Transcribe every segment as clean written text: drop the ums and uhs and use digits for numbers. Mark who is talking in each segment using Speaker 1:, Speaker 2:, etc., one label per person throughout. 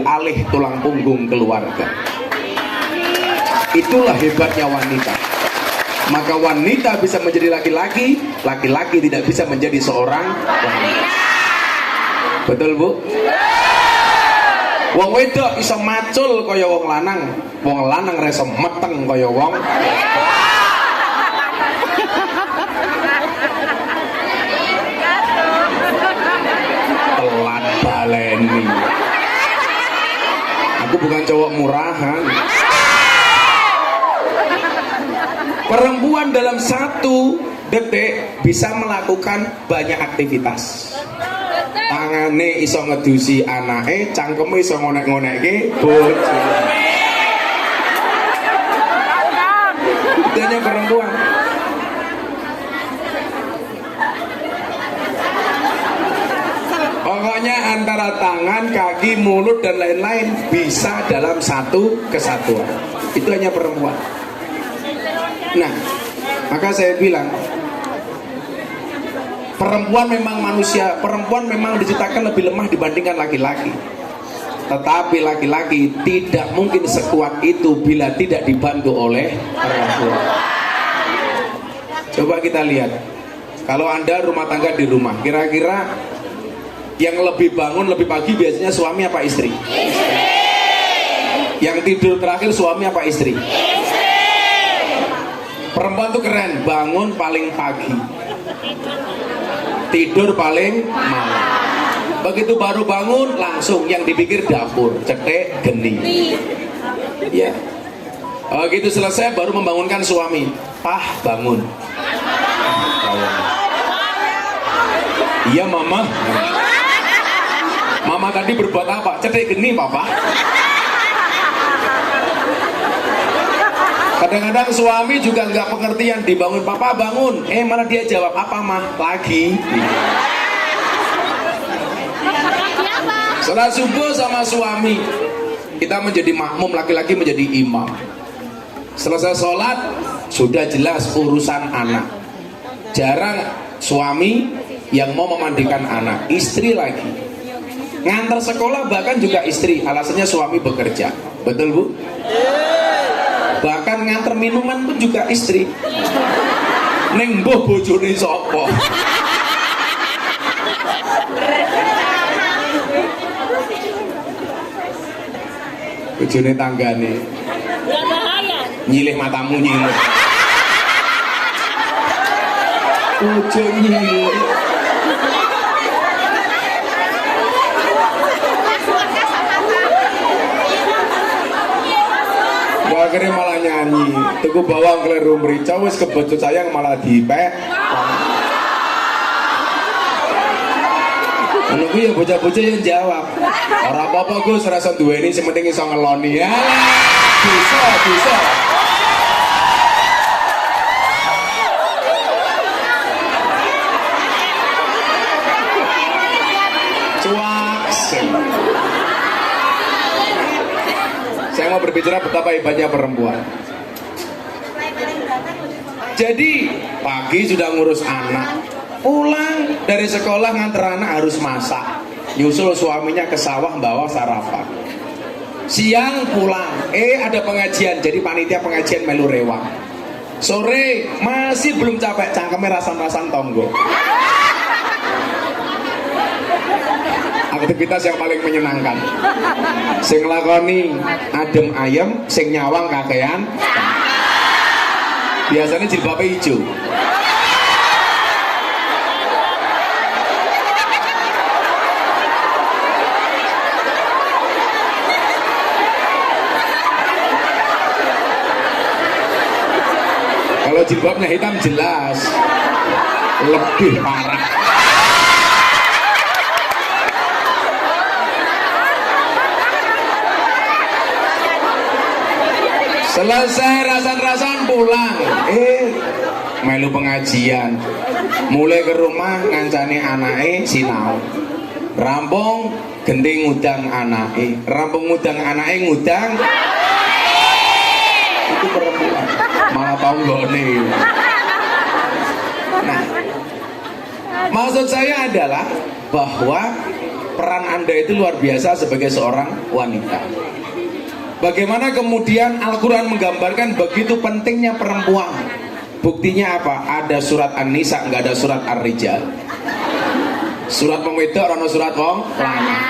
Speaker 1: alih tulang punggung keluarga. Itulah hebatnya wanita. Maka wanita bisa menjadi laki-laki, laki-laki tidak bisa menjadi seorang wanita. Betul bu? Wong wedok iso macul kaya wong lanang reso meteng kaya wong. Telat baleni. Aku bukan cowok murahan. Perempuan dalam 1 detik bisa melakukan banyak aktivitas. Tangane iso ngedusi anake, cangkeme iso ngonek-ngonekke bojo. Itu hanya perempuan. Pokoknya antara tangan, kaki, mulut dan lain-lain bisa dalam satu kesatuan. Itu hanya perempuan. Nah, maka saya bilang perempuan memang manusia, perempuan memang diciptakan lebih lemah dibandingkan laki-laki. Tetapi laki-laki tidak mungkin sekuat itu bila tidak dibantu oleh perempuan. Coba kita lihat, kalau Anda rumah tangga di rumah, kira-kira yang lebih bangun lebih pagi biasanya suami apa istri? Yang tidur terakhir suami apa istri? Perempuan tuh keren, bangun paling pagi, tidur paling malam. Begitu baru bangun langsung yang dipikir dapur, cetek, geni. Ya. Begitu selesai baru membangunkan suami. Bangun. Iya mama. Mama tadi berbuat apa? Cetek geni papa. Kadang-kadang suami juga nggak pengertian, dibangun papa bangun, malah dia jawab apa mah lagi. Salat subuh sama suami, kita menjadi makmum, laki-laki menjadi imam. Selesai sholat sudah jelas urusan anak. Jarang suami yang mau memandikan anak, istri lagi. Ngantar sekolah bahkan juga istri, alasannya suami bekerja. Betul bu? Bahkan nganter minuman pun juga istri. Ning mbuh bojone sapa? Bojone tanggane. Nyilih matamu nyilih. Bojo nyilih. Akhirnya malah nyanyi, tuku bawang keliru merica, wis kebecut sayang malah dipek. Menunggu ya bocah-bocah yang jawab, orang apa-apa Gus, rasa duweni sementing iso ngeloni. Ya, bisa. Cuaksem. Saya mau berbicara betapa hebatnya perempuan. Jadi pagi sudah ngurus anak, pulang dari sekolah nganter anak harus masak, nyusul suaminya ke sawah bawa sarapan. Siang pulang, ada pengajian, jadi panitia pengajian melu rewang. Sore masih belum capek, cangkeme rasan-rasan tonggo. Aktivitas yang paling menyenangkan. Sing lakoni adem ayem, sing nyawang kakean. Biasanya jilbabnya hijau. Kalau jilbabnya hitam jelas lebih parah. Selesai rasan-rasan pulang, melu pengajian. Mulai ke rumah ngancani anake sinau. Rampung gending ngudang anake, rampung ngudang anake ngudang. Itu perempuan, malah tonggone. Nah, maksud saya adalah bahwa peran Anda itu luar biasa sebagai seorang wanita. Bagaimana kemudian Al-Quran menggambarkan begitu pentingnya perempuan. Buktinya apa? Ada surat An-Nisa, nggak ada surat Ar-Rijal. Surat wong wedok, ana surat wong lanang.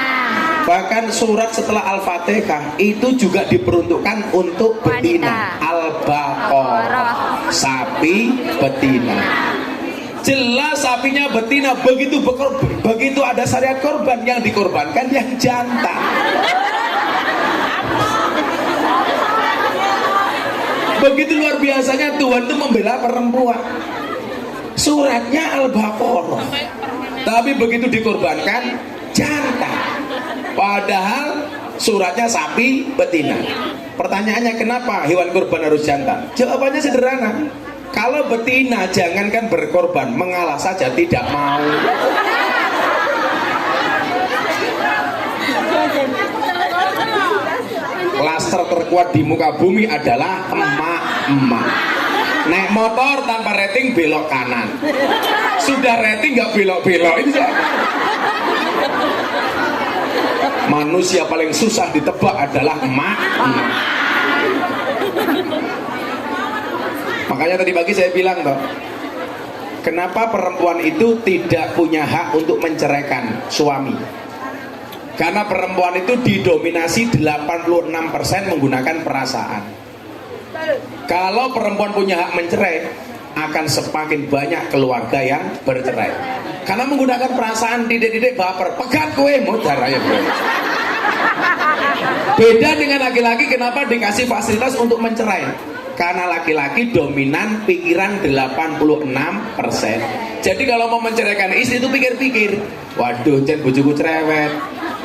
Speaker 1: Bahkan surat setelah Al-Fatihah itu juga diperuntukkan untuk betina. Al-Baqarah, sapi betina. Jelas sapinya betina, begitu ada syariat korban, yang dikorbankan yang jantan. Begitu luar biasanya Tuhan itu membela perempuan. Suratnya Al-Baqarah, tapi begitu dikorbankan jantan. Padahal suratnya sapi betina. Pertanyaannya, kenapa hewan kurban harus jantan? Jawabannya sederhana. Kalau betina jangankan berkorban, mengalah saja tidak mau. Klaster terkuat di muka bumi adalah emak-emak. Naik motor tanpa rating belok kanan. Sudah rating nggak belok-belok. Ini manusia paling susah ditebak adalah emak-emak. Makanya tadi pagi saya bilang toh, kenapa perempuan itu tidak punya hak untuk menceraikan suami? Karena perempuan itu didominasi 86% menggunakan perasaan. Kalau perempuan punya hak mencerai, akan semakin banyak keluarga yang bercerai. Karena menggunakan perasaan, didik-didik baper, pegat kue mudar aja. Beda dengan laki-laki, kenapa dikasih fasilitas untuk mencerai? Karena laki-laki dominan pikiran 86%. Jadi kalau mau menceraikan istri itu pikir-pikir, waduh jen bojoku cerewet,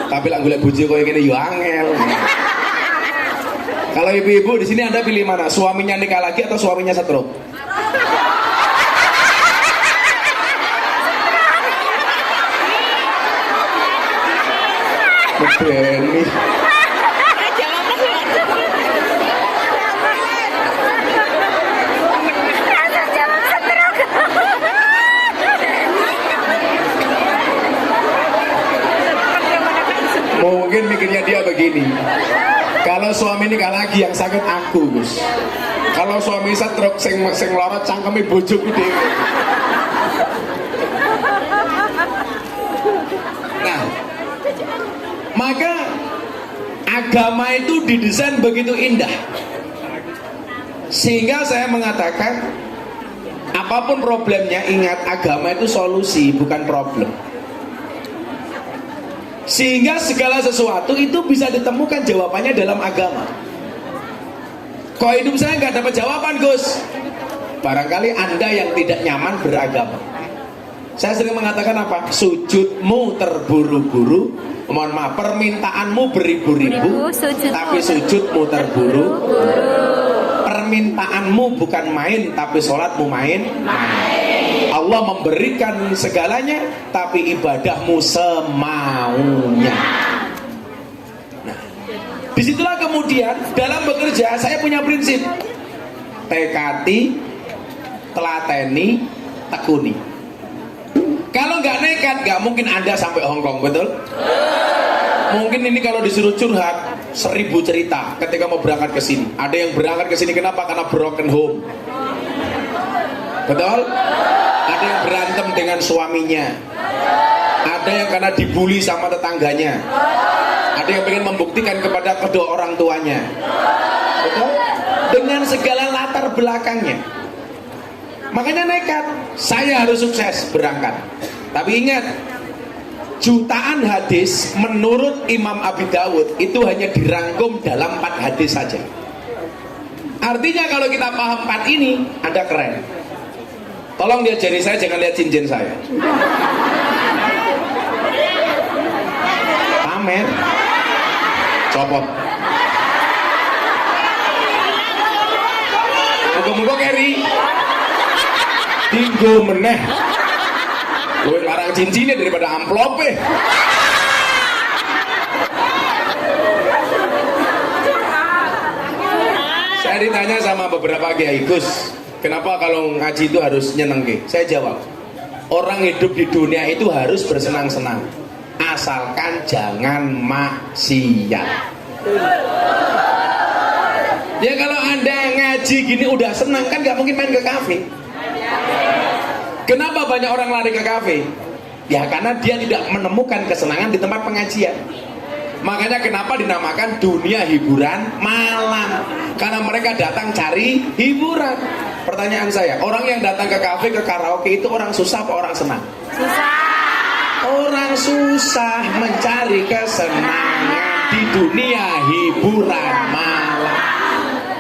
Speaker 1: tapi lah golek bojo koyo ngene yo angel. Kalau ibu-ibu di sini Anda pilih mana? Suaminya nikah lagi atau suaminya stroke? Bedeni. Mungkin mikirnya dia begini, kalau suami nikah lagi yang sakit aku, Gus. Kalau suami stroke sing lorot cangkeme bojoku dhewe. Nah, maka agama itu didesain begitu indah, sehingga saya mengatakan apapun problemnya, ingat agama itu solusi, bukan problem. Sehingga segala sesuatu itu bisa ditemukan jawabannya dalam agama. Kok hidup saya nggak dapat jawaban, Gus? Barangkali Anda yang tidak nyaman beragama. Saya sering mengatakan apa? Sujudmu terburu-buru, mohon maaf, permintaanmu beribu-ribu, tapi sujudmu terburu-buru. Permintaanmu bukan main, tapi sholatmu main. Allah memberikan segalanya, tapi ibadahmu semaunya. Nah, disitulah kemudian dalam bekerja saya punya prinsip: tekati, telateni, tekuni. Kalau nggak nekat, nggak mungkin Anda sampai Hongkong, betul? Mungkin ini kalau disuruh curhat 1000 cerita ketika mau berangkat ke sini. Ada yang berangkat ke sini kenapa? Karena broken home. Betul? Ada yang berantem dengan suaminya. Ada yang karena dibully sama tetangganya. Ada yang ingin membuktikan kepada kedua orang tuanya. Betul? Dengan segala latar belakangnya. Makanya nekat, saya harus sukses berangkat. Tapi ingat, jutaan hadis menurut Imam Abi Dawud itu hanya dirangkum dalam 4 hadis saja. Artinya kalau kita paham 4 ini, Anda keren. Tolong diajari saya, jangan lihat cincin saya. Pamer, copot. Muka-muka keri, tinggu meneh. Gue larang cincinnya daripada amplopnya. Saya ditanya sama beberapa kiai, Gus, kenapa kalau ngaji itu harus nyenengke? Saya jawab, orang hidup di dunia itu harus bersenang-senang. asalkan jangan maksiat. Ya kalau Anda ngaji gini udah senang kan nggak mungkin main ke kafe. Kenapa banyak orang lari ke kafe? Ya karena dia tidak menemukan kesenangan di tempat pengajian. Makanya kenapa dinamakan dunia hiburan malam, karena mereka datang cari hiburan. Pertanyaan saya, orang yang datang ke kafe, ke karaoke itu orang susah apa orang senang? Susah. Orang susah mencari kesenangan di dunia hiburan malam.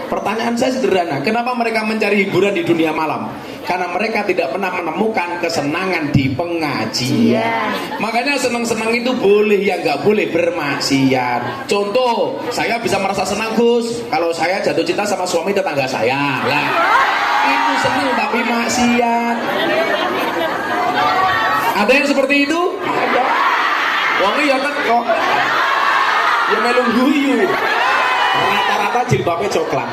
Speaker 1: Pertanyaan saya sederhana, kenapa mereka mencari hiburan di dunia malam? Karena mereka tidak pernah menemukan kesenangan di pengajian. Makanya senang-senang itu boleh, ya nggak boleh bermaksiat. Contoh, saya bisa merasa senang Gus kalau saya jatuh cinta sama suami tetangga saya. Lah, itu senang tapi maksiat. Ada yang seperti itu? Ada. Wong ya kok. Ya melung guyu. Rata-rata jilbabnya coklat.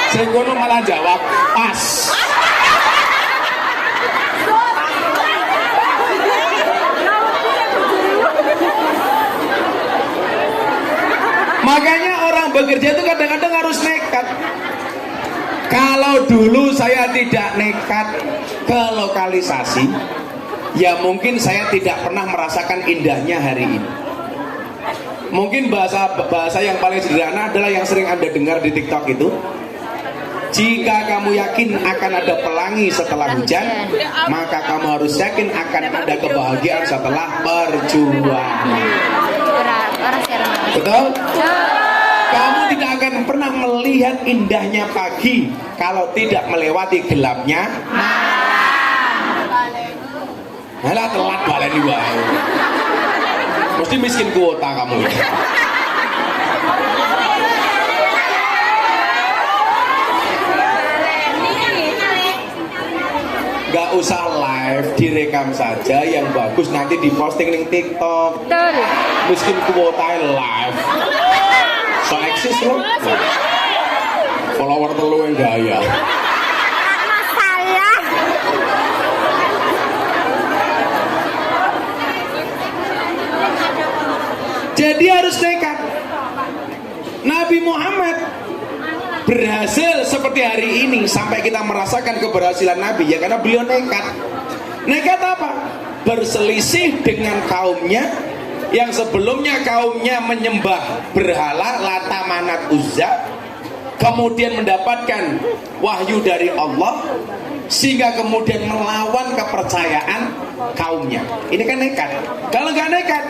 Speaker 1: Sing kono malah jawab pas. Makanya orang bekerja itu kadang-kadang harus nekat. Kalau dulu saya tidak nekat ke lokalisasi, ya mungkin saya tidak pernah merasakan indahnya hari ini. Mungkin bahasa yang paling sederhana adalah yang sering Anda dengar di TikTok itu. Jika kamu yakin akan ada pelangi setelah hujan, maka kamu harus yakin akan ada kebahagiaan setelah perjuangan. Betul? Kamu tidak akan pernah melihat indahnya pagi kalau tidak melewati gelapnya malam. Alah telat balen juga. Mesti miskin kuota kamu. Gak usah live, direkam saja yang bagus nanti diposting di TikTok. Miskin kuota live. So eksis loh. Follower telu yang gaya. Jadi harus nekat. Nabi Muhammad berhasil seperti hari ini sampai kita merasakan keberhasilan Nabi ya karena beliau nekat. Nekat apa? Berselisih dengan kaumnya yang sebelumnya kaumnya menyembah berhala Lata Manat Uzza, kemudian mendapatkan wahyu dari Allah sehingga kemudian melawan kepercayaan kaumnya. Ini kan nekat. Kalau nggak nekat,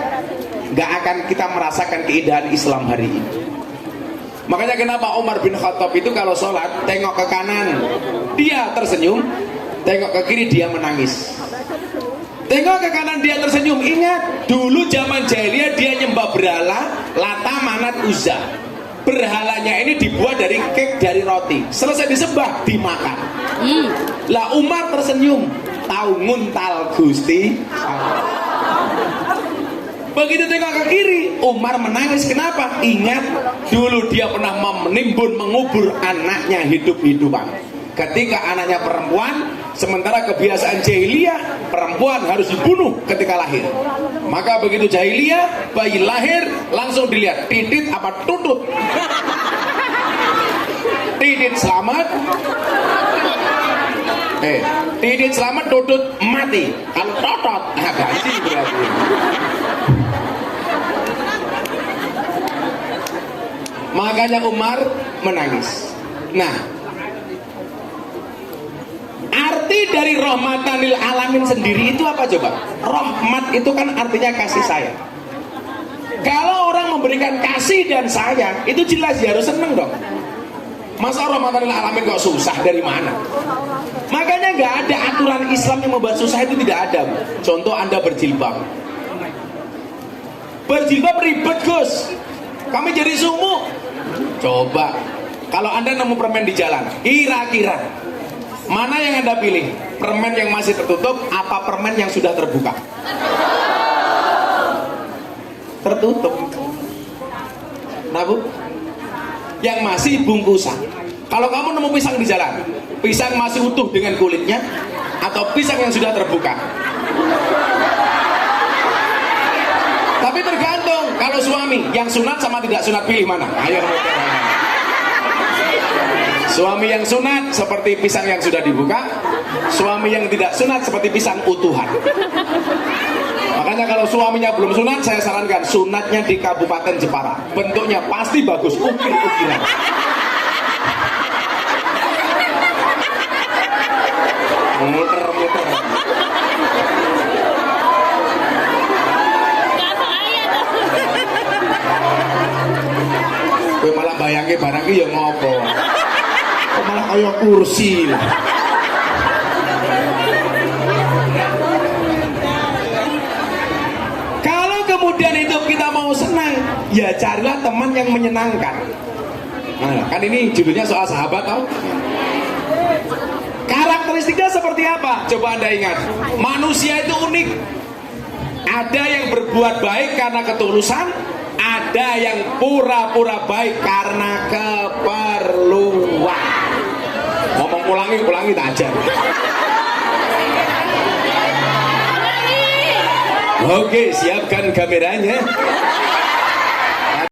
Speaker 1: nggak akan kita merasakan keindahan Islam hari ini. Makanya kenapa Umar bin Khattab itu kalau sholat tengok ke kanan dia tersenyum, tengok ke kiri dia menangis. Tengok ke kanan dia tersenyum. Ingat dulu zaman jahiliyah dia nyembah berhala Lata Manat Uzza. Berhalanya ini dibuat dari kek, dari roti. Selesai disembah dimakan. Lah Umar tersenyum, tahu nguntal Gusti. Begitu tengok ke kiri, Umar menangis. Kenapa? Ingat dulu dia pernah menimbun, mengubur anaknya hidup-hidupan. Ketika anaknya perempuan, sementara kebiasaan jahiliyah perempuan harus dibunuh ketika lahir. Maka begitu jahiliyah, bayi lahir langsung dilihat titit apa tutut. Titit selamat, titit selamat, tutut mati. Kalau totot, ganti berarti. Makanya Umar menangis. Nah, arti dari rahmatan lil alamin sendiri itu apa coba? Rahmat itu kan artinya kasih sayang. Kalau orang memberikan kasih dan sayang, itu jelas dia harus seneng dong. Masa rahmatan lil alamin kok susah, dari mana? Makanya nggak ada aturan Islam yang membuat susah, itu tidak ada. Contoh Anda berjilbab. Berjilbab ribet Gus, kami jadi sumuk. Coba kalau Anda nemu permen di jalan, kira-kira mana yang Anda pilih? Permen yang masih tertutup apa permen yang sudah terbuka? Tertutup. Nah Bu, yang masih bungkusan. Kalau kamu nemu pisang di jalan, pisang masih utuh dengan kulitnya atau pisang yang sudah terbuka? Tapi tergantung, kalau suami yang sunat sama tidak sunat, pilih mana? Ayo. Suami yang sunat seperti pisang yang sudah dibuka, suami yang tidak sunat seperti pisang utuhan. Makanya kalau suaminya belum sunat, saya sarankan sunatnya di Kabupaten Jepara. Bentuknya pasti bagus, ukir-ukiran. Muter-muter. Kowe malah bayangke barang iki ya ngopo? Kok malah kaya kursi lah. Kalau kemudian hidup kita mau senang, ya carilah teman yang menyenangkan. Nah, kan ini judulnya soal sahabat tau? Karakteristiknya seperti apa? Coba Anda ingat, manusia itu unik. Ada yang berbuat baik karena ketulusan, ada yang pura-pura baik karena keperluan. Ngomong ulangi tak ajar. Oke, siapkan kameranya.